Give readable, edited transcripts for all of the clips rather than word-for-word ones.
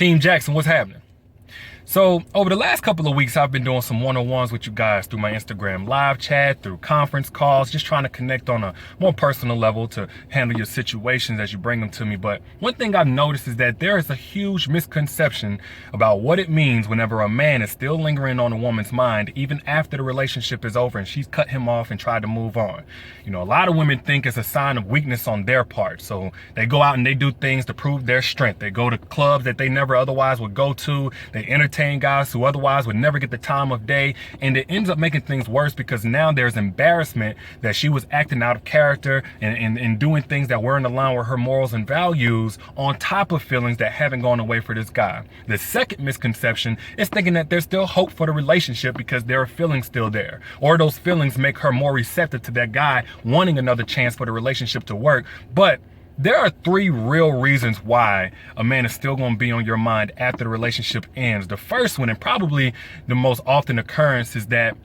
Team Jackson, what's happening? So over the last couple of weeks, I've been doing some one-on-ones with you guys through my Instagram live chat, through conference calls, just trying to connect on a more personal level to handle your situations as you bring them to me. But one thing I've noticed is that there is a huge misconception about what it means whenever a man is still lingering on a woman's mind, even after the relationship is over and she's cut him off and tried to move on. You know, a lot of women think it's a sign of weakness on their part. So they go out and they do things to prove their strength. They go to clubs that they never otherwise would go to. They entertain guys who otherwise would never get the time of day, and it ends up making things worse because now there's embarrassment that she was acting out of character and doing things that weren't aligned with her morals and values, on top of feelings that haven't gone away for this guy. The second misconception is thinking that there's still hope for the relationship because there are feelings still there, or those feelings make her more receptive to that guy wanting another chance for the relationship to work. But there are three real reasons why a man is still going to be on your mind after the relationship ends. The first one, and probably the most often occurrence, is that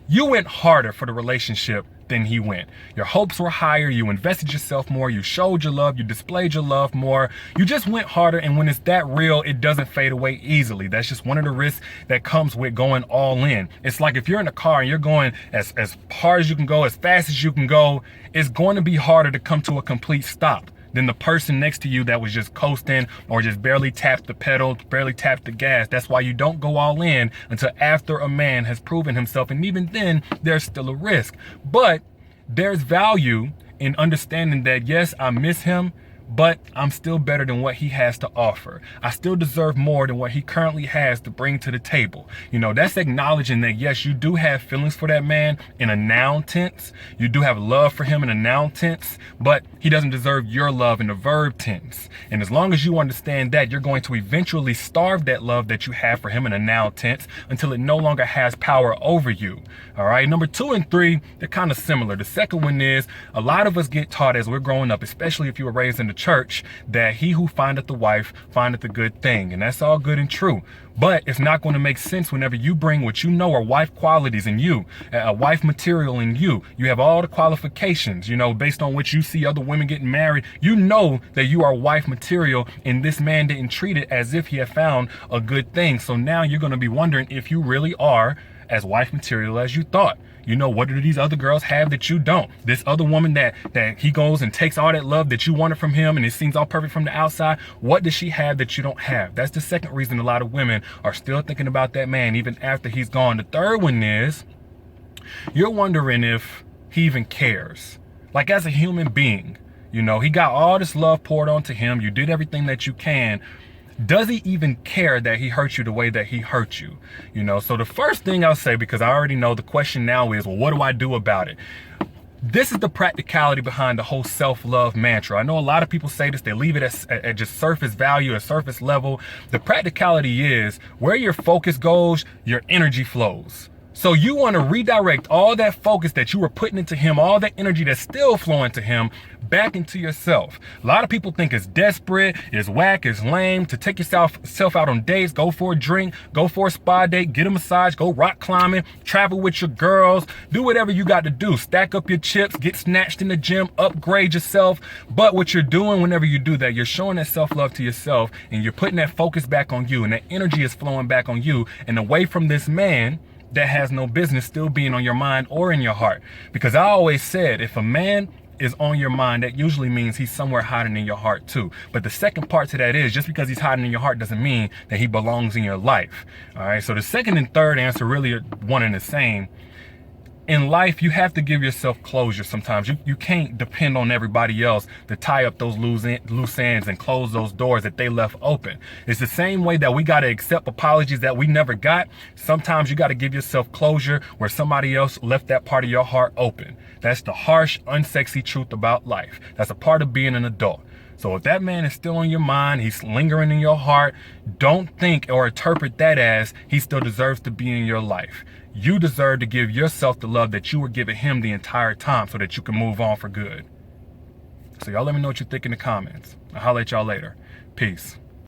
you went harder for the relationship than he went. Your hopes were higher, you invested yourself more, you showed your love, you displayed your love more, you just went harder. And when it's that real, it doesn't fade away easily. That's just one of the risks that comes with going all in. It's like if you're in a car and you're going as hard as you can go, as fast as you can go, it's going to be harder to come to a complete stop than the person next to you that was just coasting or just barely tapped the pedal, barely tapped the gas. That's why you don't go all in until after a man has proven himself. And even then, there's still a risk. But there's value in understanding that, yes, I miss him, but I'm still better than what he has to offer. I still deserve more than what he currently has to bring to the table. You know, that's acknowledging that, yes, you do have feelings for that man in a noun tense. You do have love for him in a noun tense, but he doesn't deserve your love in a verb tense. And as long as you understand that, you're going to eventually starve that love that you have for him in a noun tense until it no longer has power over you. All right. Number 2 and 3, they're kind of similar. The second one is, a lot of us get taught as we're growing up, especially if you were raised in the church, that he who findeth a wife findeth a good thing. And that's all good and true. But it's not going to make sense whenever you bring what you know are wife qualities in you, a wife material in you. You have all the qualifications, you know, based on what you see other women getting married. You know that you are wife material, and this man didn't treat it as if he had found a good thing. So now you're going to be wondering if you really are as wife material as you thought. You know, what do these other girls have that you don't? This other woman that he goes and takes all that love that you wanted from him and it seems all perfect from the outside, what does she have that you don't have? That's the second reason a lot of women are still thinking about that man even after he's gone. The third one is, you're wondering if he even cares. Like, as a human being, you know, he got all this love poured onto him. You did everything that you can. Does he even care that he hurt you the way that he hurt you? You know, so the first thing I'll say, because I already know the question now is, well, what do I do about it? This is the practicality behind the whole self-love mantra. I know a lot of people say this, they leave it at just surface value, at surface level. The practicality is, where your focus goes, your energy flows. So you want to redirect all that focus that you were putting into him, all that energy that's still flowing to him, back into yourself. A lot of people think it's desperate, it's whack, it's lame to take yourself out on dates, go for a drink, go for a spa date, get a massage, go rock climbing, travel with your girls, do whatever you got to do, stack up your chips, get snatched in the gym, upgrade yourself. But what you're doing whenever you do that, you're showing that self-love to yourself, and you're putting that focus back on you, and that energy is flowing back on you and away from this man that has no business still being on your mind or in your heart. Because I always said, if a man is on your mind, that usually means he's somewhere hiding in your heart too. But the second part to that is, just because he's hiding in your heart doesn't mean that he belongs in your life. All right. So the second and third answer really are one and the same. In life, you have to give yourself closure sometimes. You can't depend on everybody else to tie up those loose ends and close those doors that they left open. It's the same way that we got to accept apologies that we never got. Sometimes you got to give yourself closure where somebody else left that part of your heart open. That's the harsh, unsexy truth about life. That's a part of being an adult. So if that man is still on your mind, he's lingering in your heart, don't think or interpret that as he still deserves to be in your life. You deserve to give yourself the love that you were giving him the entire time so that you can move on for good. So y'all let me know what you think in the comments. I'll holler at y'all later. Peace.